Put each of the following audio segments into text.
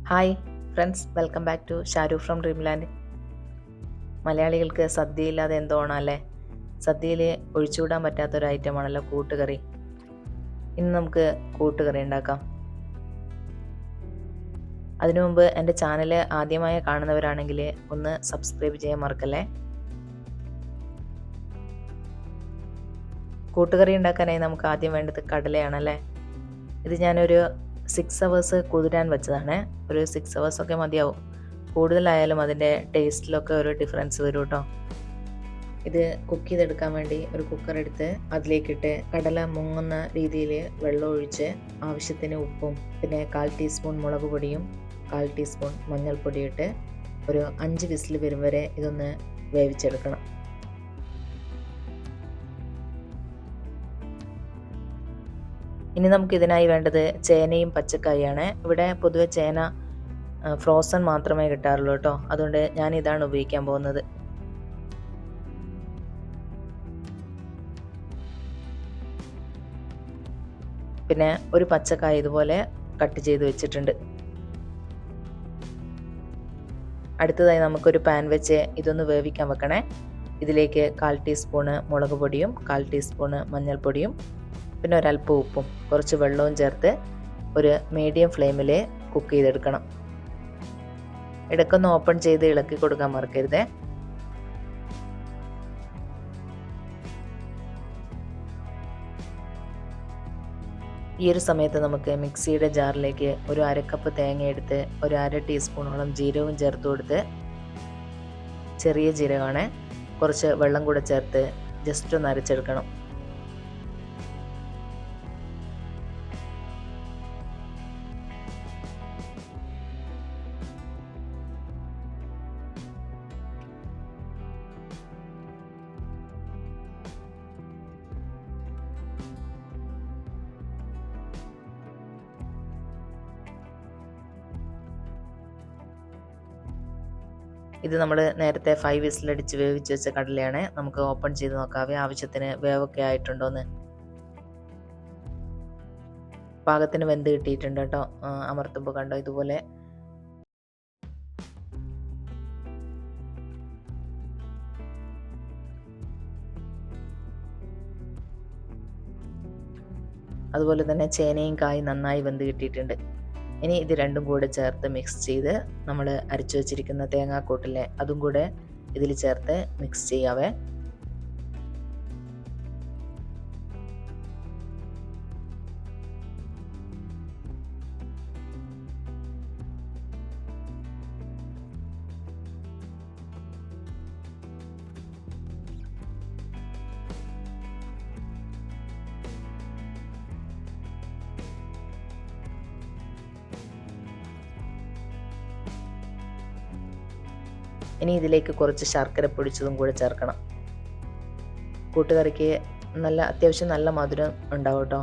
Hi friends, welcome back to Sharu from Dreamland. മലയാളികൾക്ക് സദ്യയില്ലാതെ എന്തോ ഓണമല്ലേ. സദ്യയിൽ ഒഴിച്ചുകൂടാൻ പറ്റാത്തൊരു ഐറ്റമാണല്ലോ കൂട്ടുകറി. ഇന്ന് നമുക്ക് കൂട്ടുകറി ഉണ്ടാക്കാം. അതിനു മുമ്പ് എൻ്റെ ചാനൽ ആദ്യമായി കാണുന്നവരാണെങ്കിൽ ഒന്ന് സബ്സ്ക്രൈബ് ചെയ്യാൻ മറക്കല്ലേ. കൂട്ടുകറി ഉണ്ടാക്കാനായി നമുക്ക് ആദ്യം വേണ്ടത് കടലയാണല്ലേ. ഇത് ഞാനൊരു 6 hours കുതിരാൻ വെച്ചതാണ്. ഒരു 6 hours ഒക്കെ മതിയാവും. കൂടുതലായാലും അതിൻ്റെ ടേസ്റ്റിലൊക്കെ ഒരു ഡിഫറൻസ് വരും കേട്ടോ. ഇത് കുക്ക് ചെയ്തെടുക്കാൻ വേണ്ടി ഒരു കുക്കർ എടുത്ത് അതിലേക്കിട്ട് കടല മുങ്ങുന്ന രീതിയിൽ വെള്ളം ഒഴിച്ച് ആവശ്യത്തിന് ഉപ്പും പിന്നെ 1/4 ടീസ്പൂൺ മുളക് പൊടിയും 1/4 ടീസ്പൂൺ മഞ്ഞൾപ്പൊടിയും ഇട്ട് ഒരു 5 വിസിൽ വരും വരെ ഇതൊന്ന് വേവിച്ചെടുക്കണം. ഇനി നമുക്ക് ഇതിനായി വേണ്ടത് ചേനയും പച്ചക്കായാണ്. ഇവിടെ പൊതുവെ ചേന ഫ്രോസൺ മാത്രമേ കിട്ടാറുള്ളൂ കേട്ടോ. അതുകൊണ്ട് ഞാൻ ഇതാണ് ഉപയോഗിക്കാൻ പോകുന്നത്. പിന്നെ ഒരു പച്ചക്കായ ഇതുപോലെ കട്ട് ചെയ്ത് വെച്ചിട്ടുണ്ട്. അടുത്തതായി നമുക്കൊരു പാൻ വെച്ച് ഇതൊന്ന് വേവിക്കാൻ വെക്കണേ. ഇതിലേക്ക് 1/4 ടീസ്പൂണ് മുളക് പൊടിയും 1/4 ടീസ്പൂണ് മഞ്ഞൾപ്പൊടിയും പിന്നെ ഒരല്പം ഉപ്പും കുറച്ച് വെള്ളവും ചേർത്ത് ഒരു മീഡിയം ഫ്ലെയിമിൽ കുക്ക് ചെയ്തെടുക്കണം. ഇടയ്ക്കൊന്ന് ഓപ്പൺ ചെയ്ത് ഇളക്കി കൊടുക്കാൻ മറക്കരുതേ. ഈ ഒരു സമയത്ത് നമുക്ക് മിക്സിയുടെ ജാറിലേക്ക് ഒരു 1/2 കപ്പ് തേങ്ങ എടുത്ത് ഒരു 1/2 ടീസ്പൂണോളം ജീരകവും ചേർത്ത് കൊടുത്ത്, ചെറിയ ജീരകമാണ്, കുറച്ച് വെള്ളം കൂടെ ചേർത്ത് ജസ്റ്റ് ഒന്ന് അരച്ചെടുക്കണം. ഇത് നമ്മൾ നേരത്തെ 5 വിസിലടിച്ച് വേവിച്ച് വെച്ച കടലയാണ്. നമുക്ക് ഓപ്പൺ ചെയ്ത് നോക്കാവേ ആവശ്യത്തിന് വേവൊക്കെ ആയിട്ടുണ്ടോന്ന്. പാകത്തിന് വെന്ത് കിട്ടിയിട്ടുണ്ട് കേട്ടോ. അമർത്തുമ്പോൾ കണ്ടോ ഇതുപോലെ. അതുപോലെ തന്നെ ചേനയും കായും നന്നായി വെന്ത് കിട്ടിയിട്ടുണ്ട്. ഇനി ഇത് രണ്ടും കൂടെ ചേർത്ത് മിക്സ് ചെയ്ത് നമ്മൾ അരച്ചു വെച്ചിരിക്കുന്ന തേങ്ങാക്കൂട്ടിലെ അതും കൂടെ ഇതിൽ ചേർത്ത് മിക്സ് ചെയ്യാവേ. ഇനി ഇതിലേക്ക് കുറച്ച് ശർക്കര പൊടിച്ചതും കൂടെ ചേർക്കണം. കൂട്ടുകറിക്ക് അത്യാവശ്യം നല്ല മധുരം ഉണ്ടാവും കേട്ടോ.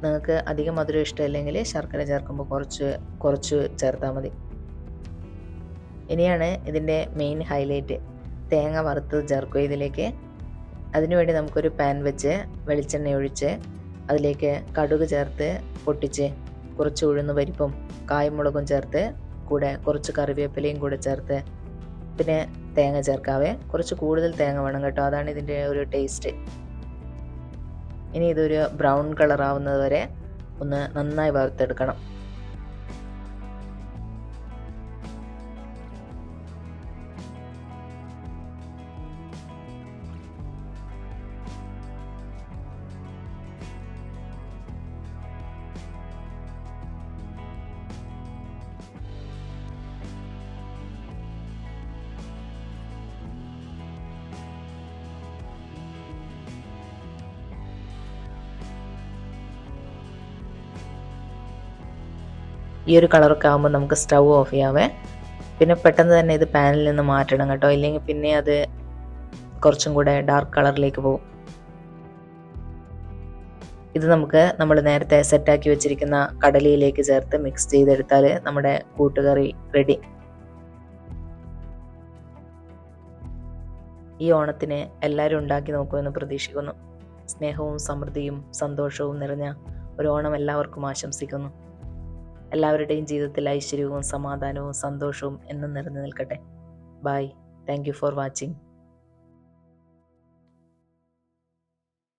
നിങ്ങൾക്ക് അധികം മധുരം ഇഷ്ടമില്ലെങ്കിൽ ശർക്കര ചേർക്കുമ്പോൾ കുറച്ച് ചേർത്താൽ മതി. ഇനിയാണ് ഇതിൻ്റെ മെയിൻ ഹൈലൈറ്റ്, തേങ്ങ വറുത്തത് ചേർക്കുക ഇതിലേക്ക്. അതിനുവേണ്ടി നമുക്കൊരു പാൻ വെച്ച് വെളിച്ചെണ്ണ ഒഴിച്ച് അതിലേക്ക് കടുക് ചേർത്ത് പൊട്ടിച്ച് കുറച്ച് ഉഴുന്ന് പരിപ്പും കായമുളകും ചേർത്ത് കൂടെ കുറച്ച് കറിവേപ്പിലയും കൂടെ ചേർത്ത് പിന്നെ തേങ്ങ ചേർക്കാവേ. കുറച്ച് കൂടുതൽ തേങ്ങ വേണം കേട്ടോ, അതാണ് ഇതിൻ്റെ ഒരു ടേസ്റ്റ്. ഇനി ഇതൊരു ബ്രൗൺ കളർ ആവുന്നത് വരെ ഒന്ന് നന്നായി വറുത്തെടുക്കണം. ഈ ഒരു കളറൊക്കെ ആകുമ്പോൾ നമുക്ക് സ്റ്റൗ ഓഫ് ചെയ്യാവേ. പിന്നെ പെട്ടെന്ന് തന്നെ ഇത് പാനിൽ നിന്ന് മാറ്റണം കേട്ടോ, ഇല്ലെങ്കിൽ പിന്നെ അത് കുറച്ചും കൂടെ ഡാർക്ക് കളറിലേക്ക് പോകും. ഇത് നമ്മൾ നേരത്തെ സെറ്റാക്കി വെച്ചിരിക്കുന്ന കടലയിലേക്ക് ചേർത്ത് മിക്സ് ചെയ്തെടുത്താൽ നമ്മുടെ കൂട്ടുകറി റെഡി. ഈ ഓണത്തിന് എല്ലാവരും ഉണ്ടാക്കി നോക്കുമെന്ന് പ്രതീക്ഷിക്കുന്നു. സ്നേഹവും സമൃദ്ധിയും സന്തോഷവും നിറഞ്ഞ ഒരു ഓണം എല്ലാവർക്കും ആശംസിക്കുന്നു. എല്ലാവരുടെയും ജീവിതത്തിൽ ഐശ്വര്യവും സമാധാനവും സന്തോഷവും എന്നും നിറഞ്ഞു നിൽക്കട്ടെ. Bye. Thank you for watching.